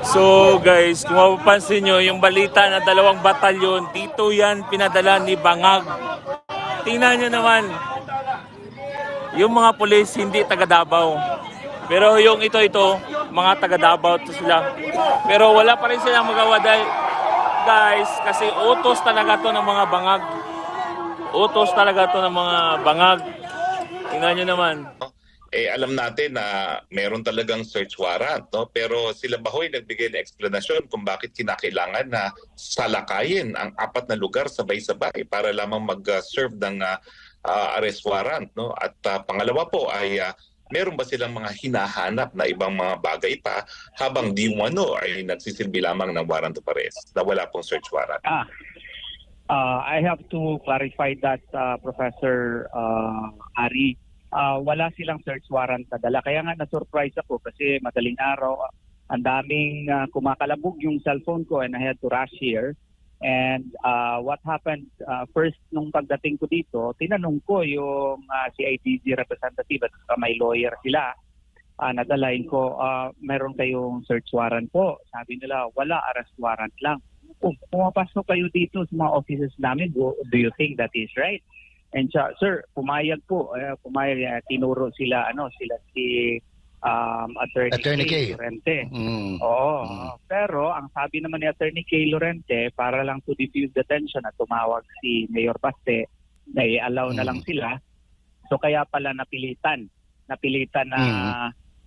So guys, kung mapapansin nyo, yung balita na 2 batalyon, dito yan pinadala ni Bangag. Tingnan nyo naman, yung mga pulis hindi taga Davao. Pero yung ito, mga taga Davao to sila. Pero wala pa rin silang magawa dahil, guys, kasi utos talaga to ng mga Bangag. Utos talaga to ng mga Bangag. Tingnan nyo naman. Alam natin na meron talagang search warrant, no? Pero sila ba hoy nagbigay ng eksplanasyon kung bakit kinakailangan na salakayin ang 4 na lugar sabay-sabay para lamang mag-serve ng arrest warrant, no? At pangalawa po ay meron ba silang mga hinahanap na ibang mga bagay pa habang di umano ay nagsisilbi lamang ng warrant of arrest na wala pong search warrant? I have to clarify that, Professor Ari. Wala silang search warrant na dala. Kaya nga na-surprise ako kasi madaling araw, ang daming kumakalabog yung cellphone ko and I had to rush here. And what happened, first nung pagdating ko dito, tinanong ko yung CIDG representative at may lawyer sila. Nadalain ko, meron kayong search warrant po. Sabi nila, wala, arrest warrant lang. Pumapasok kayo dito sa mga offices namin, do you think that is right? And sir, pumayag po, tinuro sila, si Attorney K. Lorente. Pero ang sabi naman ni Attorney K. Lorente, para lang to diffuse the tension at tumawag si Mayor Baste, na i-allow na lang sila. So kaya pala napilitan na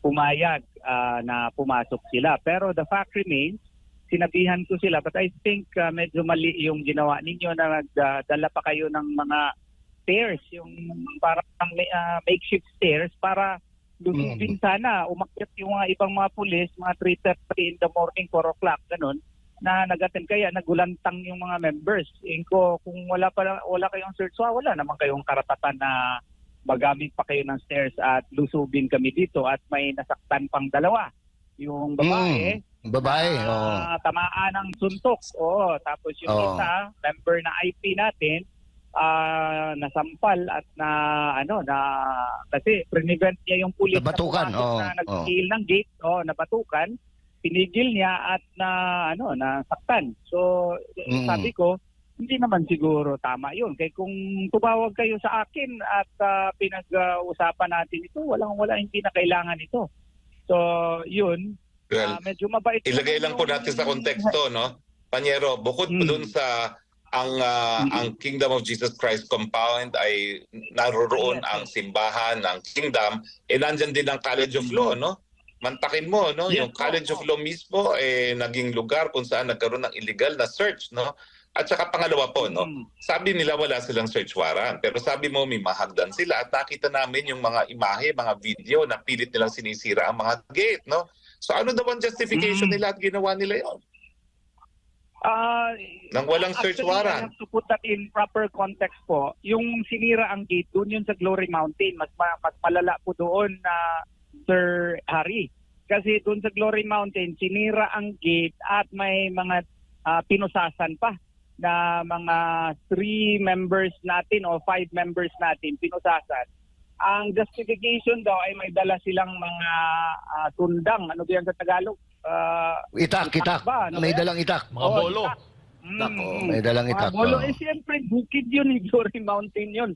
pumayag na pumasok sila. Pero the fact remains, sinabihan ko sila, but I think medyo mali yung ginawa ninyo na nagdala pa kayo ng mga stairs, yung parang makeshift stairs para lusubin sana. Umakyat yung mga ibang mga pulis, mga 3:30 in the morning, 4 o'clock, ganun, na nag-attend kaya nagulantang yung mga members. Kung wala kayong search, wala naman kayong karapatan na magamit pa kayo ng stairs at lusubin kami dito at may nasaktan pang 2. Yung babae, tamaan ng suntok. Tapos yung isa, member na IP natin, nasampal at kasi prevent niya yung pulis nabatukan, na nag-kill ng gate, nabatukan, pinigil niya at nasaktan. So sabi ko, hindi naman siguro tama yun. Kaya kung tumawag kayo sa akin at pinag-usapan natin ito, hindi na kailangan ito. So yun, medyo mabait. Ilagay lang po natin sa konteksto, no? Panyero, bukod po dun sa ang Kingdom of Jesus Christ compound ay naroroon ang simbahan ng Kingdom, nandyan din ang College of Law, no? Mantakin mo, no? Yung College of Law mismo naging lugar kung saan nagkaroon ng illegal na search, no? At saka pangalawa po, no? Sabi nila wala silang search warrant, pero sabi mo may mahagdan sila at nakita namin yung mga imahe, mga video na pilit nilang sinisira ang mga gate, no? So ano daw ang justification nila at ginawa nila yun? Nang walang search warrant. I have to put that in proper context po. Yung sinira ang gate, doon yun sa Glory Mountain. Mas malala po doon na Sir Harry. Kasi doon sa Glory Mountain, sinira ang gate at may mga pinusasan pa na mga 3 members natin o 5 members natin pinusasan. Ang justification daw ay may dala silang mga tundang. Ano ba yan sa Tagalog? Itak. May dalang itak. Mga bolo. May dalang itak. Mga bolo. Siyempre, bukid yun, Glory Mountain yun.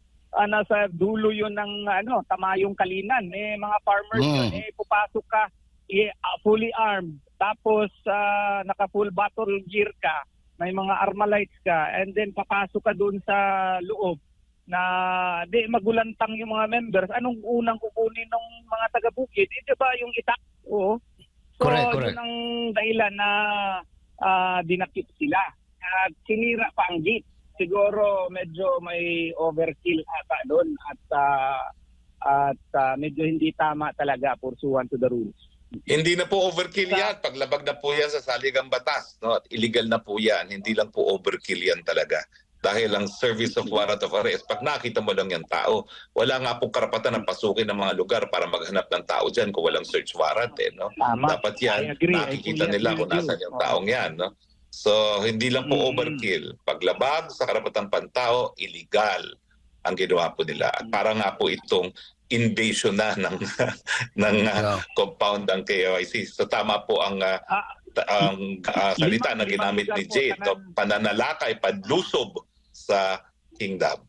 Nasa dulo yun ng Tamayong Kalinan. Mga farmers yun. Pupasok ka, fully armed. Tapos, naka-full battle gear ka. May mga armalites ka. And then, papasok ka dun sa loob na magulantang yung mga members. Anong unang kukunin ng mga taga-bukid? Diba yung itak? Oo. So, yun ang dahilan na dinakip sila. At sinira pa ang gate. Siguro medyo may overkill ata doon at medyo hindi tama talaga pursuant to the rules. Hindi na po overkill yan. Paglabag na po yan sa saligang batas. No? At illegal na po yan. Hindi lang po overkill yan talaga. Dahil ang service of warrant of arrest, pag nakita mo lang yung tao, wala nga pong karapatan na pasukin ng mga lugar para maghanap ng tao dyan kung walang search warrant. No? Dapat yan, nakikita nila kung nasan yung taong yan. No? So, hindi lang po overkill. Paglabag sa karapatan pantao, illegal ang ginawa po nila. At para nga po itong invasion na ng compound ng KOIC. So tama po ang salita na ginamit ni Jay, pananalakay, panlusob sa kingdom.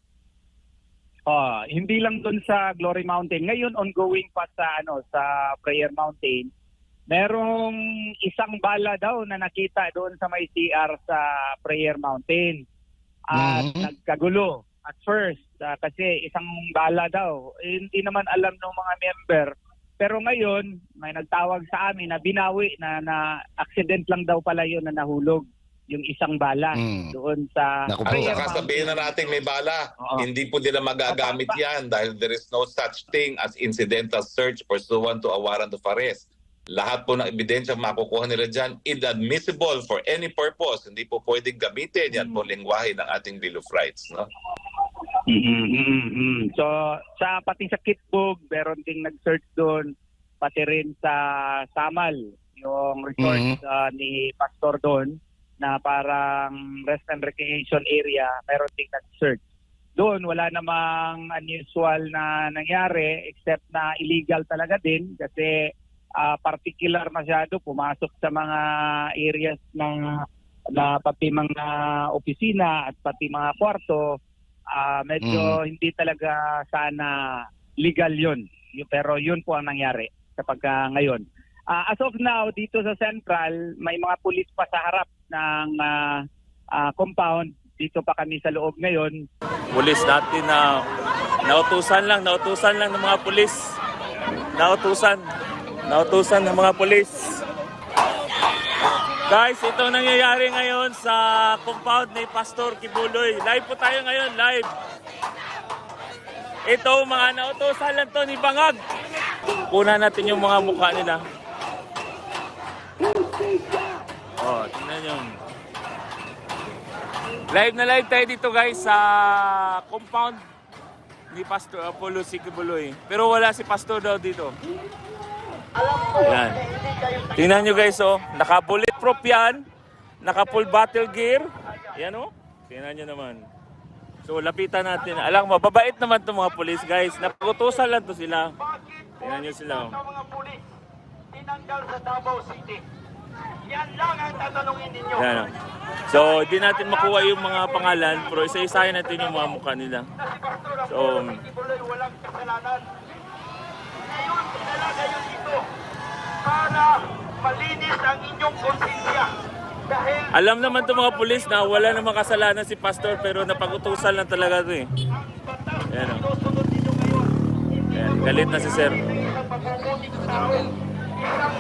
Hindi lang doon sa Glory Mountain. Ngayon ongoing pa sa sa Prayer Mountain. Merong isang bala daw na nakita doon sa may CR sa Prayer Mountain. At nagkagulo at first kasi isang bala daw. Hindi naman alam ng mga member. Pero ngayon, may nagtawag sa amin na binawi na accident lang daw pala yun na nahulog yung isang bala doon sa... At saka sabihin na natin may bala. Hindi po nila magagamit yan dahil there is no such thing as incidental search pursuant to a warrant of arrest. Lahat po ng ebidensya makukuha nila dyan, inadmissible for any purpose. Hindi po pwedeng gamitin. Yan po lingwahe ng ating Bill of Rights. No? So, pati sa Kitbog, meron ding nag-search doon, pati rin sa Samal, yung resort ni Pastor doon, na parang rest and recreation area, meron ding nag-search. Doon, wala namang unusual na nangyari, except na illegal talaga din, kasi particular masyado, pumasok sa mga areas na pati mga opisina at pati mga kwarto. Medyo hindi talaga sana legal yun. Pero yun po ang nangyari kapag ngayon. As of now, dito sa Central, may mga pulis pa sa harap ng compound. Dito pa kami sa loob ngayon. Pulis natin na nautusan lang ng mga pulis. Nautusan ng mga pulis. Guys, ito nangyayari ngayon sa compound ni Pastor Kibuloy. Live po tayo ngayon, live. Ito, mga nautosan lang to ni Bangag. Kuna natin yung mga mukha nila. Tingnan nyo. Live na live tayo dito guys sa compound ni Pastor Apollo Kibuloy. Pero wala si Pastor daw dito. Yan. Tingnan nyo guys, naka-bulletproof yan. Naka-full battle gear. Yan Tingnan nyo naman. So, lapitan natin. Alam mo, mababait naman itong mga pulis guys. Napagutusan lang to sila. Tingnan nyo sila. Mga pulis, tinanggal sa Davao City. Yan lang ang tatanungin ninyo. Yan. So, di natin makuha yung mga pangalan, pero isa-isahin natin yung mga mukha nila. So, walang kasalanan. Ngayon, pinala kayo dito para malinis ang inyong konsensya. Dahil alam naman itong mga pulis na wala namang kasalanan si Pastor, pero napagutusan lang talaga ito eh. Yan Yan, galit na si Sir. isang mabubuting tao, isang